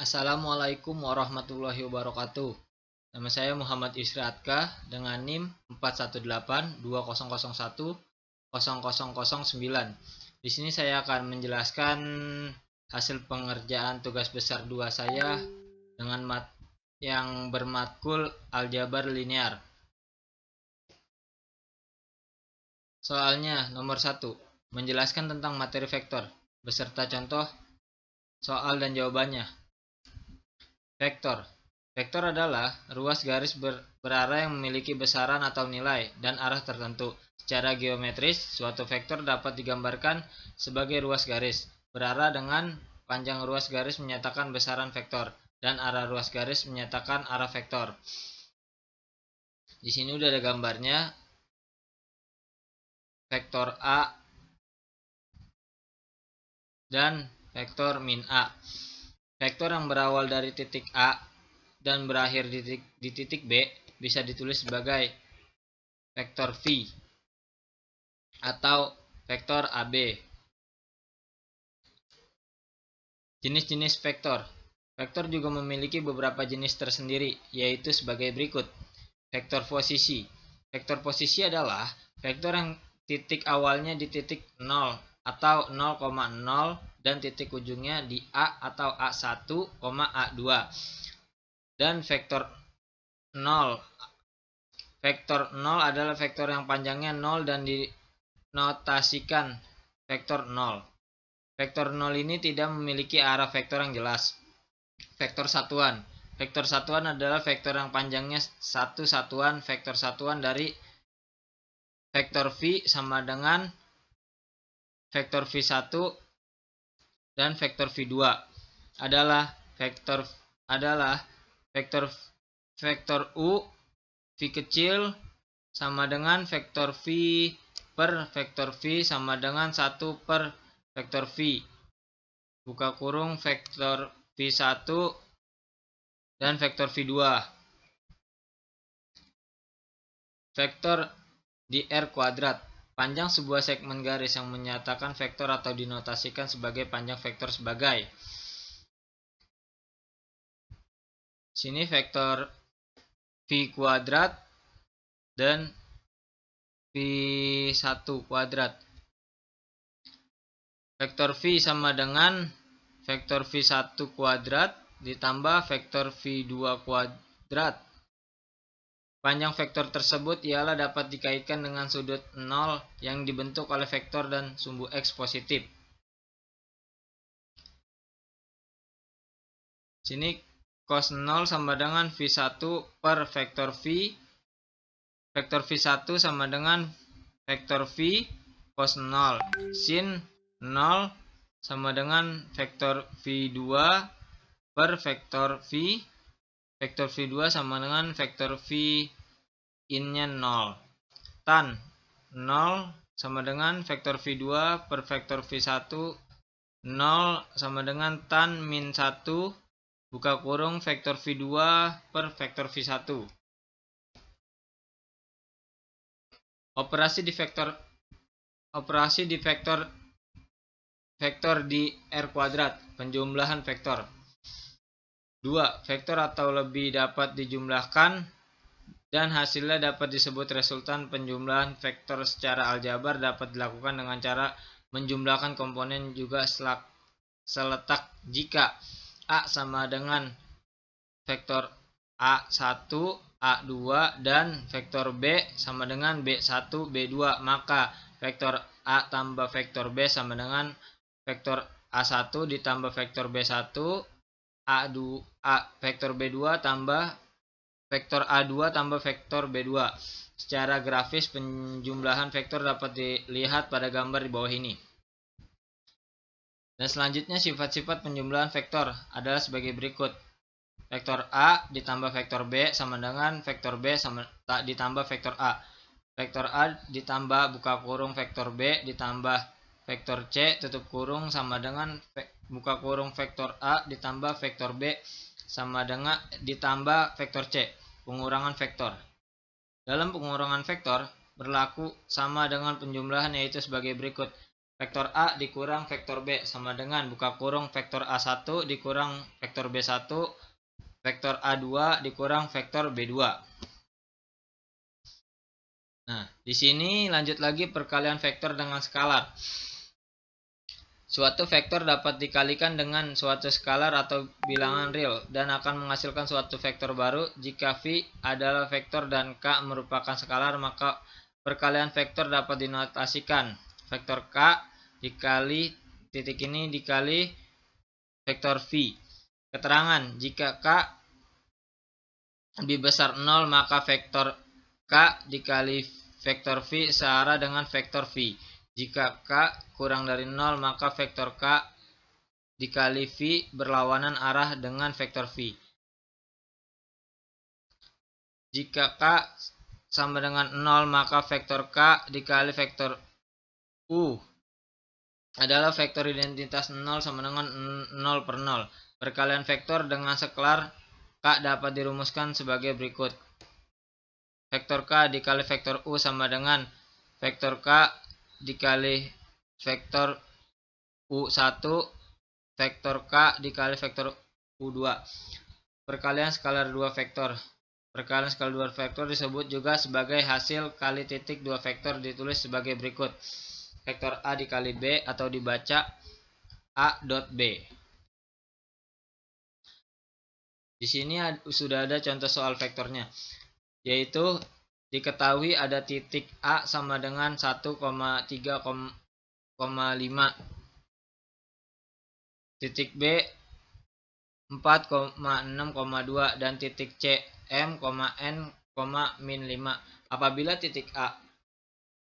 Assalamualaikum warahmatullahi wabarakatuh. Nama saya Muhammad Isratka dengan NIM 41820010009. Di sini saya akan menjelaskan hasil pengerjaan tugas besar 2 saya dengan yang bermatkul aljabar linear. Soalnya nomor 1, menjelaskan tentang materi vektor beserta contoh soal dan jawabannya. Vektor. Vektor adalah ruas garis berarah yang memiliki besaran atau nilai dan arah tertentu. Secara geometris, suatu vektor dapat digambarkan sebagai ruas garis berarah dengan panjang ruas garis menyatakan besaran vektor dan arah ruas garis menyatakan arah vektor. Di sini udah ada gambarnya. Vektor A dan vektor min A. Vektor yang berawal dari titik A dan berakhir di titik B bisa ditulis sebagai vektor V atau vektor AB. Jenis-jenis vektor. Vektor juga memiliki beberapa jenis tersendiri, yaitu sebagai berikut. Vektor posisi. Vektor posisi adalah vektor yang titik awalnya di titik 0 atau 0,0 dan titik ujungnya di A atau A1, A2. Dan vektor 0. Vektor 0 adalah vektor yang panjangnya 0 dan dinotasikan vektor 0. Vektor 0 ini tidak memiliki arah vektor yang jelas. Vektor satuan. Vektor satuan adalah vektor yang panjangnya satu satuan vektor satuan dari vektor V sama dengan vektor V1 dan vektor V2 adalah vektor U V kecil sama dengan vektor V per vektor V sama dengan 1 per vektor V buka kurung vektor V1 dan vektor V2. Vektor di R kuadrat. Panjang sebuah segmen garis yang menyatakan vektor atau dinotasikan sebagai panjang vektor sebagai. Sini vektor V kuadrat dan V1 kuadrat. Vektor V sama dengan vektor V1 kuadrat ditambah vektor V2 kuadrat. Panjang vektor tersebut ialah dapat dikaitkan dengan sudut 0 yang dibentuk oleh vektor dan sumbu X positif. Sini cos 0 sama dengan V1 per vektor V. Vektor V1 sama dengan vektor V cos 0. Sin 0 sama dengan vektor V2 per vektor V. Vektor V2 sama dengan vektor V in-nya 0. Tan 0 sama dengan vektor V2 per vektor V1. 0 sama dengan tan min 1 buka kurung vektor V2 per vektor V1. Operasi di vektor di R kuadrat, penjumlahan vektor. 2. Vektor atau lebih dapat dijumlahkan dan hasilnya dapat disebut resultan. Penjumlahan vektor secara aljabar dapat dilakukan dengan cara menjumlahkan komponen juga seletak jika A sama dengan vektor A1, A2 dan vektor B sama dengan B1, B2, maka vektor A tambah vektor B sama dengan vektor A1 ditambah vektor B1, vektor B2 tambah vektor A2 tambah vektor B2. Secara grafis penjumlahan vektor dapat dilihat pada gambar di bawah ini. Dan selanjutnya sifat-sifat penjumlahan vektor adalah sebagai berikut. Vektor A ditambah vektor B sama dengan vektor B ditambah vektor A. Vektor A ditambah buka kurung vektor B ditambah vektor C tutup kurung sama dengan buka kurung vektor A ditambah vektor B sama dengan ditambah vektor C. Pengurangan vektor. Dalam pengurangan vektor berlaku sama dengan penjumlahan, yaitu sebagai berikut. vektor A dikurang vektor B sama dengan buka kurung vektor A1 dikurang vektor B1, vektor A2 dikurang vektor B2. Nah, di sini lanjut lagi perkalian vektor dengan skalar. Suatu vektor dapat dikalikan dengan suatu skalar atau bilangan real dan akan menghasilkan suatu vektor baru. Jika V adalah vektor dan K merupakan skalar, maka perkalian vektor dapat dinotasikan vektor K dikali titik ini dikali vektor V. Keterangan, jika K lebih besar 0, maka vektor K dikali vektor V searah dengan vektor V. Jika K kurang dari 0, maka vektor K dikali V berlawanan arah dengan vektor V. Jika K sama dengan 0, maka vektor K dikali vektor U adalah vektor identitas 0 sama dengan 0 per 0. Perkalian vektor dengan skalar K dapat dirumuskan sebagai berikut. Vektor K dikali vektor U sama dengan vektor K dikali vektor U1, vektor K dikali vektor U2. Perkalian skalar dua vektor. Perkalian skalar dua vektor disebut juga sebagai hasil kali titik dua vektor, ditulis sebagai berikut. Vektor A dikali B atau dibaca A dot B. Di sini sudah ada contoh soal vektornya, yaitu diketahui ada titik A sama dengan 1,3,5, titik B 4,6,2 dan titik C M, N, min 5. Apabila titik A,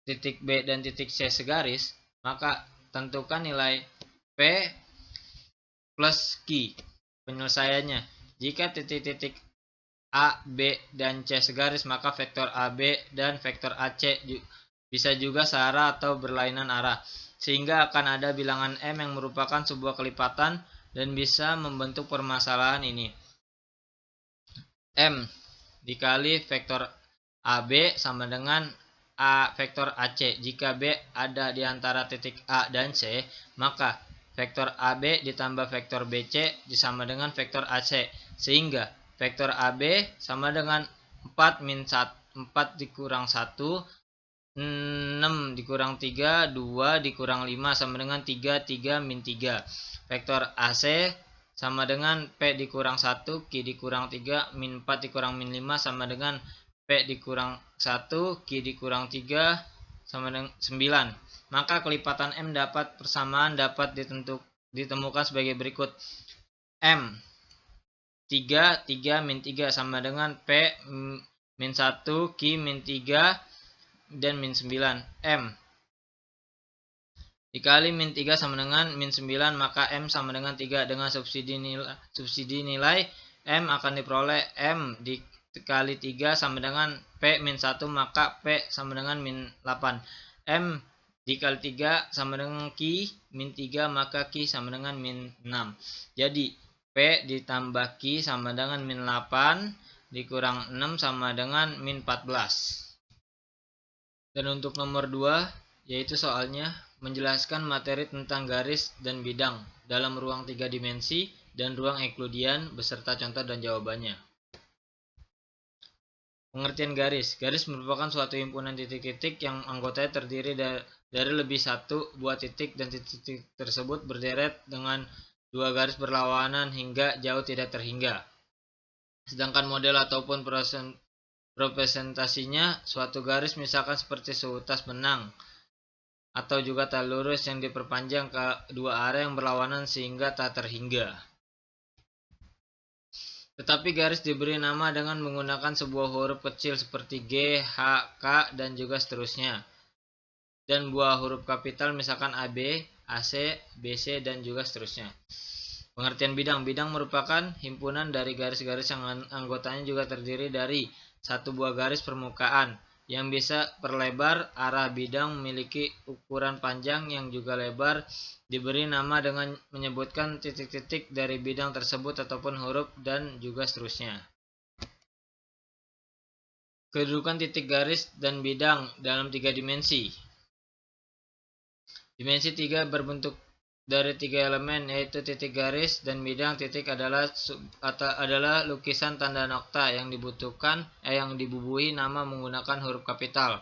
titik B dan titik C segaris, maka tentukan nilai P plus Q. Penyelesaiannya, jika titik-titik A, B, dan C segaris, maka vektor AB dan vektor AC bisa juga searah atau berlainan arah, sehingga akan ada bilangan M yang merupakan sebuah kelipatan dan bisa membentuk permasalahan ini. M dikali vektor AB sama dengan A vektor AC. Jika B ada di antara titik A dan C, maka vektor AB ditambah vektor BC sama dengan vektor AC, sehingga vektor AB sama dengan 4 min 4 dikurang 1, 6 dikurang 3, 2 dikurang 5 sama dengan 3, 3 min 3. Vektor AC sama dengan P dikurang 1, Q dikurang 3, min 4 dikurang min 5 sama dengan P dikurang 1, Q dikurang 3 sama dengan 9. Maka kelipatan M dapat persamaan dapat ditemukan sebagai berikut. M 3, 3, min 3 sama dengan P min 1, Q min 3, dan min 9. M dikali min 3 sama dengan min 9, maka M sama dengan 3. Dengan subsidi nilai M akan diperoleh M dikali 3 sama dengan P min 1, maka P sama dengan min 8. M dikali 3 sama dengan Q min 3, maka Q sama dengan min 6. Jadi P ditambah Q sama dengan min 8 dikurang 6 sama dengan min 14. Dan untuk nomor 2, yaitu soalnya menjelaskan materi tentang garis dan bidang dalam ruang 3 dimensi dan ruang Euclidean beserta contoh dan jawabannya. Pengertian garis. Garis merupakan suatu himpunan titik-titik yang anggotanya terdiri dari lebih satu buah titik dan titik-titik tersebut berderet dengan dua garis berlawanan hingga jauh tidak terhingga. Sedangkan model ataupun representasinya suatu garis misalkan seperti seutas benang atau juga tak lurus yang diperpanjang ke dua arah yang berlawanan sehingga tak terhingga. Tetapi garis diberi nama dengan menggunakan sebuah huruf kecil seperti G, H, K, dan juga seterusnya. Dan buah huruf kapital misalkan AB, AC, BC, dan juga seterusnya. Pengertian bidang. Bidang merupakan himpunan dari garis-garis yang anggotanya juga terdiri dari satu buah garis permukaan yang bisa perlebar. Arah bidang memiliki ukuran panjang yang juga lebar, diberi nama dengan menyebutkan titik-titik dari bidang tersebut ataupun huruf dan juga seterusnya. Kedudukan titik garis dan bidang dalam 3 dimensi. Dimensi 3 berbentuk dari 3 elemen, yaitu titik, garis, dan bidang. Titik adalah lukisan tanda nokta yang dibubuhi nama menggunakan huruf kapital.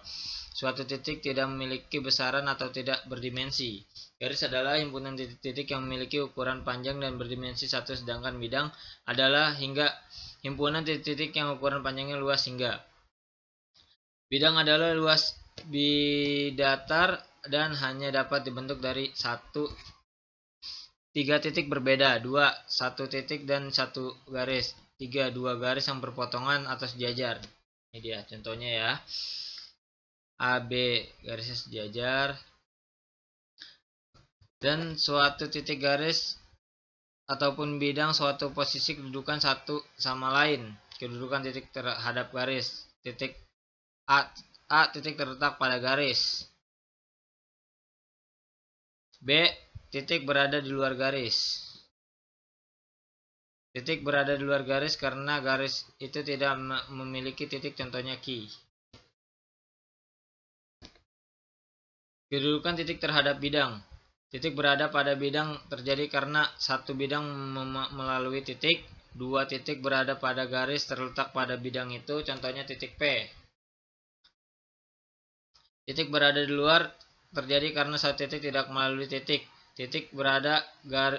Suatu titik tidak memiliki besaran atau tidak berdimensi. Garis adalah himpunan titik-titik yang memiliki ukuran panjang dan berdimensi 1, sedangkan bidang adalah himpunan titik-titik yang ukuran panjangnya luas hingga. Bidang adalah luas bidatar dan hanya dapat dibentuk dari 3 titik berbeda, 2, 1 titik dan 1 garis, 3, 2 garis yang berpotongan atau sejajar. Ini dia contohnya ya. AB garisnya sejajar, dan suatu titik, garis ataupun bidang suatu posisi kedudukan satu sama lain. Kedudukan titik terhadap garis. Titik A titik terletak pada garis. B titik berada di luar garis. Titik berada di luar garis karena garis itu tidak memiliki titik, contohnya Q. Kedudukan titik terhadap bidang. Titik berada pada bidang terjadi karena satu bidang melalui titik, 2 titik berada pada garis terletak pada bidang itu, contohnya titik P. Titik berada di luar terjadi karena satu titik tidak melalui titik. Titik berada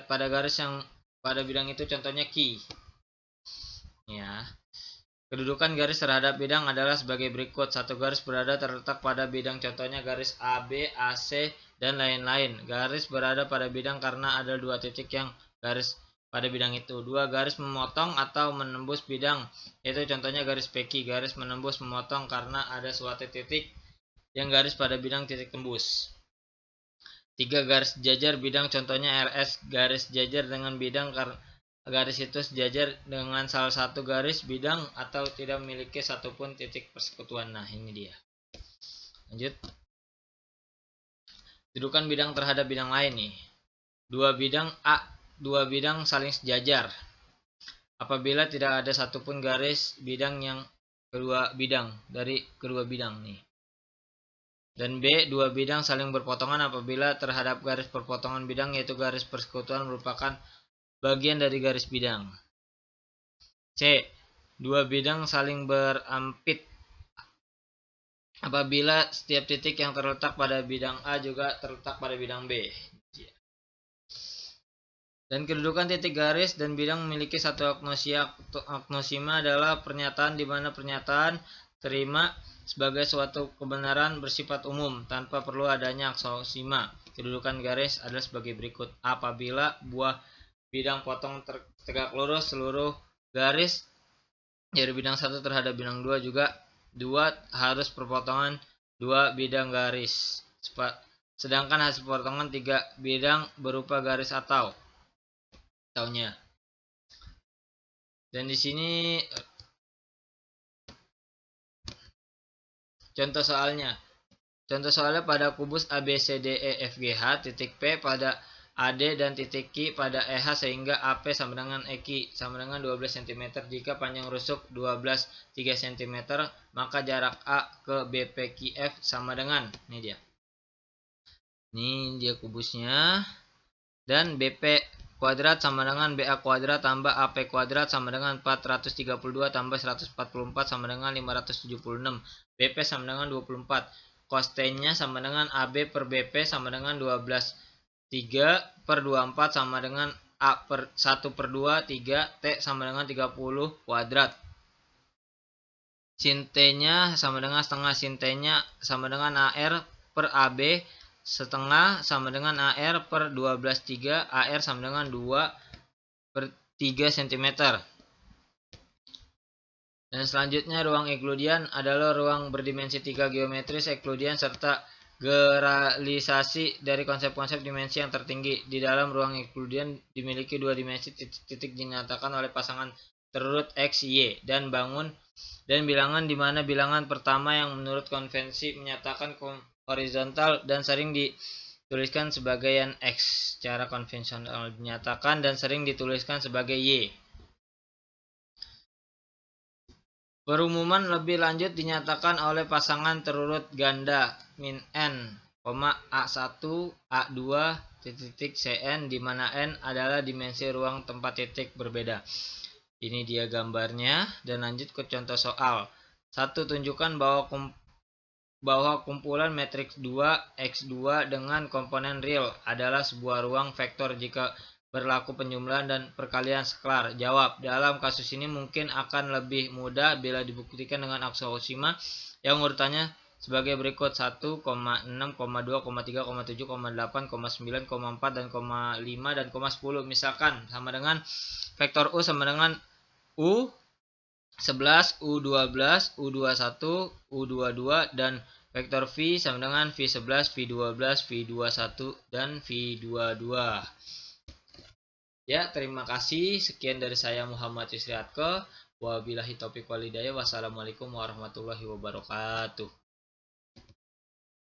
pada garis yang pada bidang itu, contohnya Q. Ya. Kedudukan garis terhadap bidang adalah sebagai berikut. Satu garis berada terletak pada bidang, contohnya garis AB, AC, dan lain-lain. Garis berada pada bidang karena ada 2 titik yang garis pada bidang itu. 2 garis memotong atau menembus bidang, yaitu contohnya garis PQ. Garis menembus memotong karena ada suatu titik yang garis pada bidang titik tembus. 3 garis sejajar bidang, contohnya RS. Garis sejajar dengan bidang karena garis itu sejajar dengan salah satu garis bidang atau tidak memiliki satupun titik persekutuan. Nah, ini dia. Lanjut. Kedudukan bidang terhadap bidang lain nih. Dua bidang saling sejajar. Apabila tidak ada satupun garis bidang yang dari kedua bidang nih. Dan B, 2 bidang saling berpotongan apabila terhadap garis perpotongan bidang, yaitu garis persekutuan merupakan bagian dari garis bidang. C, 2 bidang saling berampit apabila setiap titik yang terletak pada bidang A juga terletak pada bidang B. Dan kedudukan titik, garis, dan bidang memiliki satu agnosia. Agnosima adalah pernyataan di mana pernyataan terima sebagai suatu kebenaran bersifat umum tanpa perlu adanya aksosima. Kedudukan garis adalah sebagai berikut. Apabila buah bidang potong tegak lurus, seluruh garis dari bidang 1 terhadap bidang 2 juga 2 harus perpotongan 2 bidang garis. Sedangkan hasil potongan 3 bidang berupa garis atau taunya. Dan di sini contoh soalnya. Contoh soalnya pada kubus ABCDEFGH, titik P pada AD dan titik Q pada EH sehingga AP sama dengan EQ sama dengan 12 cm. Jika panjang rusuk 12 3 cm, maka jarak A ke BPQF sama dengan, ini dia kubusnya, dan BP kuadrat sama dengan BA kuadrat tambah AP kuadrat sama dengan 432 tambah 144 sama dengan 576. BP sama dengan 24. Cos-nya sama dengan AB per BP sama dengan 12. 3 per 24 sama dengan A per 1 per 2, 3, T sama dengan 30 kuadrat. Sin T-nya sama dengan setengah, sin T-nya sama dengan AR per AB setengah sama dengan AR per 12/3, AR sama dengan 2 per 3 cm. Dan selanjutnya ruang Euclidean adalah ruang berdimensi 3 geometris Euclidean serta generalisasi dari konsep-konsep dimensi yang tertinggi. Di dalam ruang Euclidean dimiliki 2 dimensi, titik-titik dinyatakan oleh pasangan terurut X, Y, dan bilangan di mana bilangan pertama yang menurut konvensi menyatakan horizontal dan sering dituliskan sebagai X secara konvensional dinyatakan dan sering dituliskan sebagai Y. Perumuman lebih lanjut dinyatakan oleh pasangan terurut ganda min N A1, A2, titik Cn, di mana N adalah dimensi ruang tempat titik berbeda. Ini dia gambarnya, dan lanjut ke contoh soal. 1. Tunjukkan bahwa kumpulan matriks 2 X2 dengan komponen real adalah sebuah ruang vektor jika berlaku penjumlahan dan perkalian sklar. Jawab. Dalam kasus ini mungkin akan lebih mudah bila dibuktikan dengan aksioma yang urutannya sebagai berikut: 1, 6, 2, 3, 7, 8, 9, 4, dan 5, dan 10. Misalkan sama dengan vektor U sama dengan U11, U12, U21, U22, dan vektor V sama dengan V11, V12, V21, dan V22. Ya, terima kasih. Sekian dari saya, Muhammad Yusriatko. Wabillahi taufiq walhidayah. Wassalamualaikum warahmatullahi wabarakatuh.